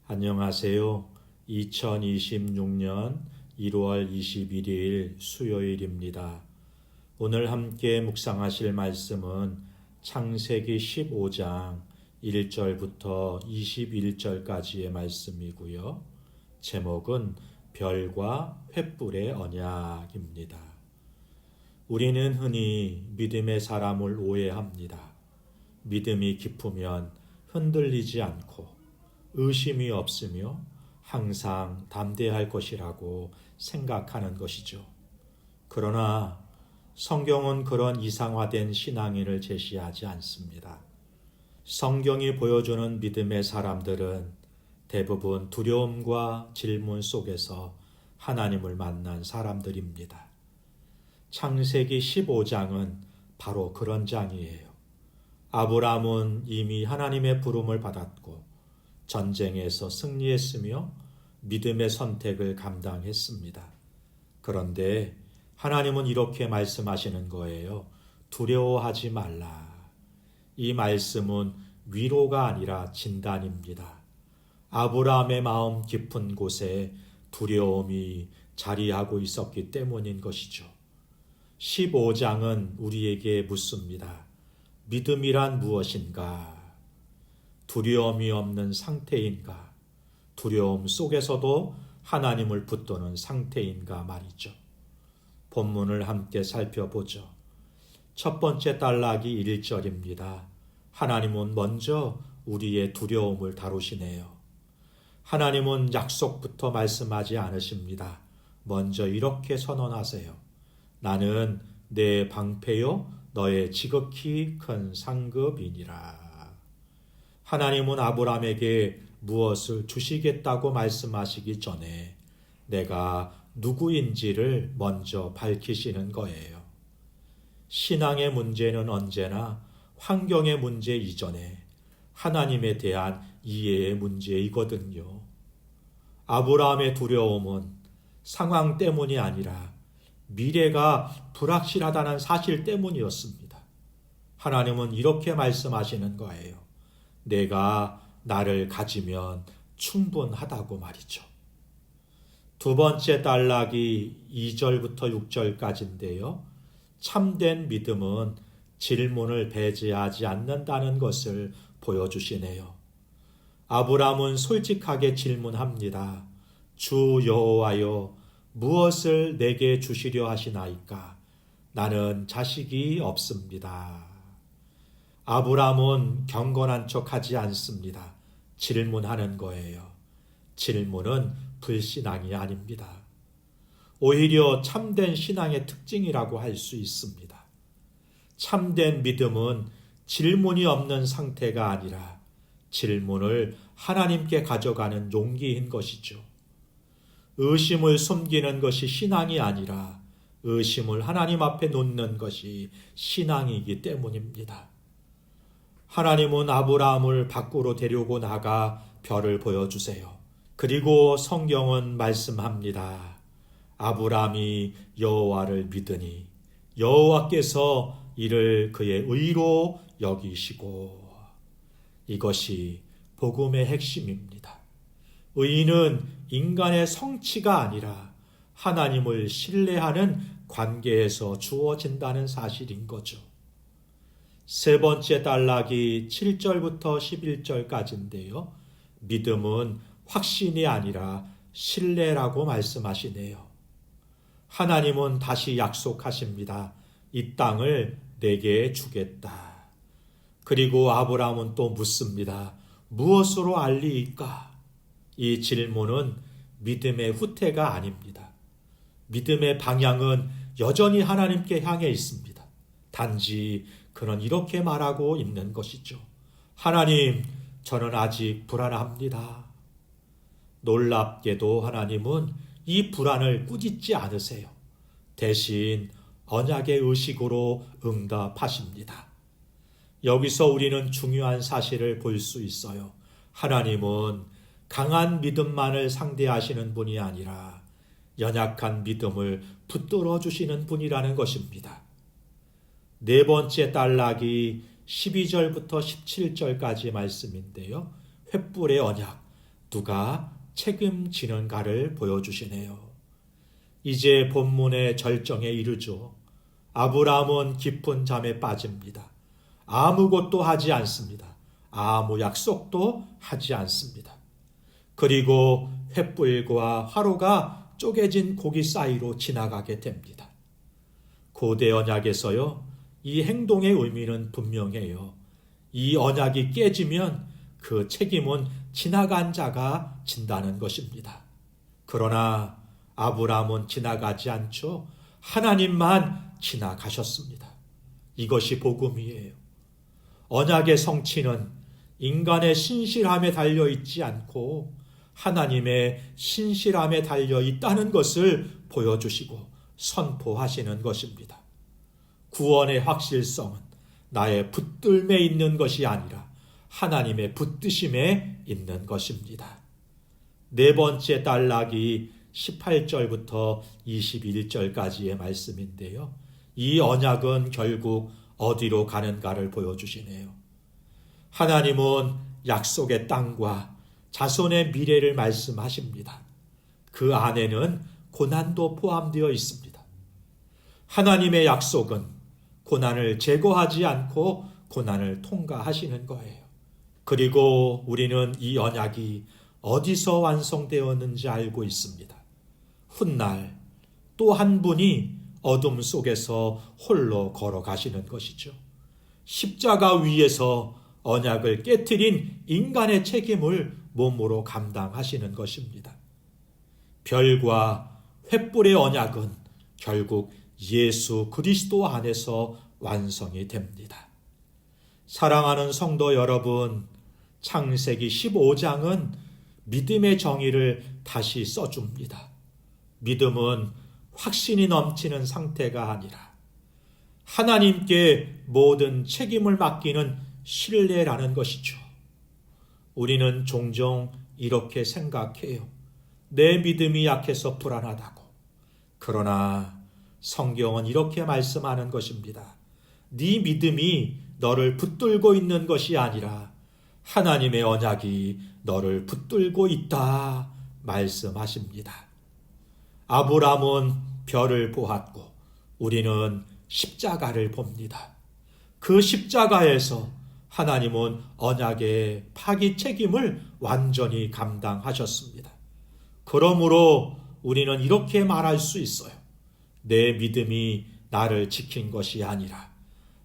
안녕하세요. 2026년 1월 21일 수요일입니다. 오늘 함께 묵상하실 말씀은 창세기 15장 1절부터 21절까지의 말씀이고요. 제목은 별과 횃불의 언약입니다. 우리는 흔히 믿음의 사람을 오해합니다. 믿음이 깊으면 흔들리지 않고 의심이 없으며 항상 담대할 것이라고 생각하는 것이죠. 그러나 성경은 그런 이상화된 신앙인을 제시하지 않습니다. 성경이 보여주는 믿음의 사람들은 대부분 두려움과 질문 속에서 하나님을 만난 사람들입니다. 창세기 15장은 바로 그런 장이에요. 아브라함은 이미 하나님의 부름을 받았고 전쟁에서 승리했으며 믿음의 선택을 감당했습니다. 그런데 하나님은 이렇게 말씀하시는 거예요. 두려워하지 말라. 이 말씀은 위로가 아니라 진단입니다. 아브라함의 마음 깊은 곳에 두려움이 자리하고 있었기 때문인 것이죠. 15장은 우리에게 묻습니다. 믿음이란 무엇인가? 두려움이 없는 상태인가? 두려움 속에서도 하나님을 붙드는 상태인가 말이죠. 본문을 함께 살펴보죠. 첫 번째 단락이 1절입니다. 하나님은 먼저 우리의 두려움을 다루시네요. 하나님은 약속부터 말씀하지 않으십니다. 먼저 이렇게 선언하세요. 나는 내 방패요 너의 지극히 큰 상급이니라. 하나님은 아브라함에게 무엇을 주시겠다고 말씀하시기 전에 내가 누구인지를 먼저 밝히시는 거예요. 신앙의 문제는 언제나 환경의 문제 이전에 하나님에 대한 이해의 문제이거든요. 아브라함의 두려움은 상황 때문이 아니라 미래가 불확실하다는 사실 때문이었습니다. 하나님은 이렇게 말씀하시는 거예요. 내가 나를 가지면 충분하다고 말이죠. 두 번째 단락이 2절부터 6절까지인데요. 참된 믿음은 질문을 배제하지 않는다는 것을 보여주시네요. 아브라함은 솔직하게 질문합니다. 주 여호와여, 무엇을 내게 주시려 하시나이까? 나는 자식이 없습니다. 아브라함은 경건한 척하지 않습니다. 질문하는 거예요. 질문은 불신앙이 아닙니다. 오히려 참된 신앙의 특징이라고 할 수 있습니다. 참된 믿음은 질문이 없는 상태가 아니라 질문을 하나님께 가져가는 용기인 것이죠. 의심을 숨기는 것이 신앙이 아니라 의심을 하나님 앞에 놓는 것이 신앙이기 때문입니다. 하나님은 아브라함을 밖으로 데리고 나가 별을 보여주세요. 그리고 성경은 말씀합니다. 아브라함이 여호와를 믿으니 여호와께서 이를 그의 의로 여기시고. 이것이 복음의 핵심입니다. 의는 인간의 성취가 아니라 하나님을 신뢰하는 관계에서 주어진다는 사실인 거죠. 세 번째 단락이 7절부터 11절까지인데요. 믿음은 확신이 아니라 신뢰라고 말씀하시네요. 하나님은 다시 약속하십니다. 이 땅을 내게 주겠다. 그리고 아브라함은 또 묻습니다. 무엇으로 알리이까? 이 질문은 믿음의 후퇴가 아닙니다. 믿음의 방향은 여전히 하나님께 향해 있습니다. 단지 그는 이렇게 말하고 있는 것이죠. 하나님, 저는 아직 불안합니다. 놀랍게도 하나님은 이 불안을 꾸짖지 않으세요. 대신 언약의 의식으로 응답하십니다. 여기서 우리는 중요한 사실을 볼 수 있어요. 하나님은 강한 믿음만을 상대하시는 분이 아니라 연약한 믿음을 붙들어 주시는 분이라는 것입니다. 네 번째 단락이 12절부터 17절까지 말씀인데요. 횃불의 언약, 누가 책임지는가를 보여주시네요. 이제 본문의 절정에 이르죠. 아브라함은 깊은 잠에 빠집니다. 아무것도 하지 않습니다. 아무 약속도 하지 않습니다. 그리고 횃불과 화로가 쪼개진 고기 사이로 지나가게 됩니다. 고대 언약에서요, 이 행동의 의미는 분명해요. 이 언약이 깨지면 그 책임은 지나간 자가 진다는 것입니다. 그러나 아브라함은 지나가지 않죠. 하나님만 지나가셨습니다. 이것이 복음이에요. 언약의 성취는 인간의 신실함에 달려있지 않고 하나님의 신실함에 달려있다는 것을 보여주시고 선포하시는 것입니다. 구원의 확실성은 나의 붙들매 있는 것이 아니라 하나님의 붙드심에 있는 것입니다. 네 번째 단락이 18절부터 21절까지의 말씀인데요. 이 언약은 결국 어디로 가는가를 보여주시네요. 하나님은 약속의 땅과 자손의 미래를 말씀하십니다. 그 안에는 고난도 포함되어 있습니다. 하나님의 약속은 고난을 제거하지 않고 고난을 통과하시는 거예요. 그리고 우리는 이 언약이 어디서 완성되었는지 알고 있습니다. 훗날 또 한 분이 어둠 속에서 홀로 걸어가시는 것이죠. 십자가 위에서 언약을 깨트린 인간의 책임을 몸으로 감당하시는 것입니다. 별과 횃불의 언약은 결국 예수 그리스도 안에서 완성이 됩니다. 사랑하는 성도 여러분, 창세기 15장은 믿음의 정의를 다시 써줍니다. 믿음은 확신이 넘치는 상태가 아니라 하나님께 모든 책임을 맡기는 신뢰라는 것이죠. 우리는 종종 이렇게 생각해요. 내 믿음이 약해서 불안하다고. 그러나 성경은 이렇게 말씀하는 것입니다. 네 믿음이 너를 붙들고 있는 것이 아니라 하나님의 언약이 너를 붙들고 있다 말씀하십니다. 아브라함은 별을 보았고 우리는 십자가를 봅니다. 그 십자가에서 하나님은 언약의 파기 책임을 완전히 감당하셨습니다. 그러므로 우리는 이렇게 말할 수 있어요. 내 믿음이 나를 지킨 것이 아니라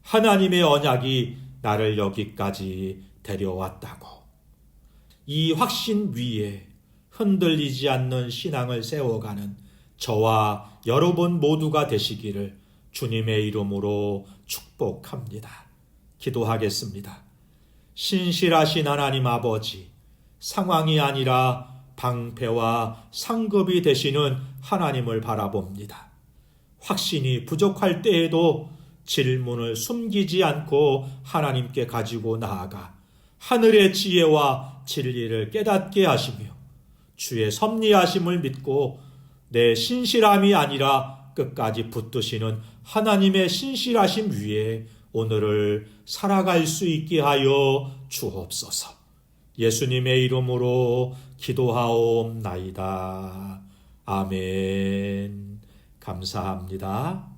하나님의 언약이 나를 여기까지 데려왔다고. 이 확신 위에 흔들리지 않는 신앙을 세워가는 저와 여러분 모두가 되시기를 주님의 이름으로 축복합니다. 기도하겠습니다. 신실하신 하나님 아버지, 상황이 아니라 방패와 상급이 되시는 하나님을 바라봅니다. 확신이 부족할 때에도 질문을 숨기지 않고 하나님께 가지고 나아가 하늘의 지혜와 진리를 깨닫게 하시며 주의 섭리하심을 믿고 내 신실함이 아니라 끝까지 붙드시는 하나님의 신실하심 위에 오늘을 살아갈 수 있게 하여 주옵소서. 예수님의 이름으로 기도하옵나이다. 아멘. 감사합니다.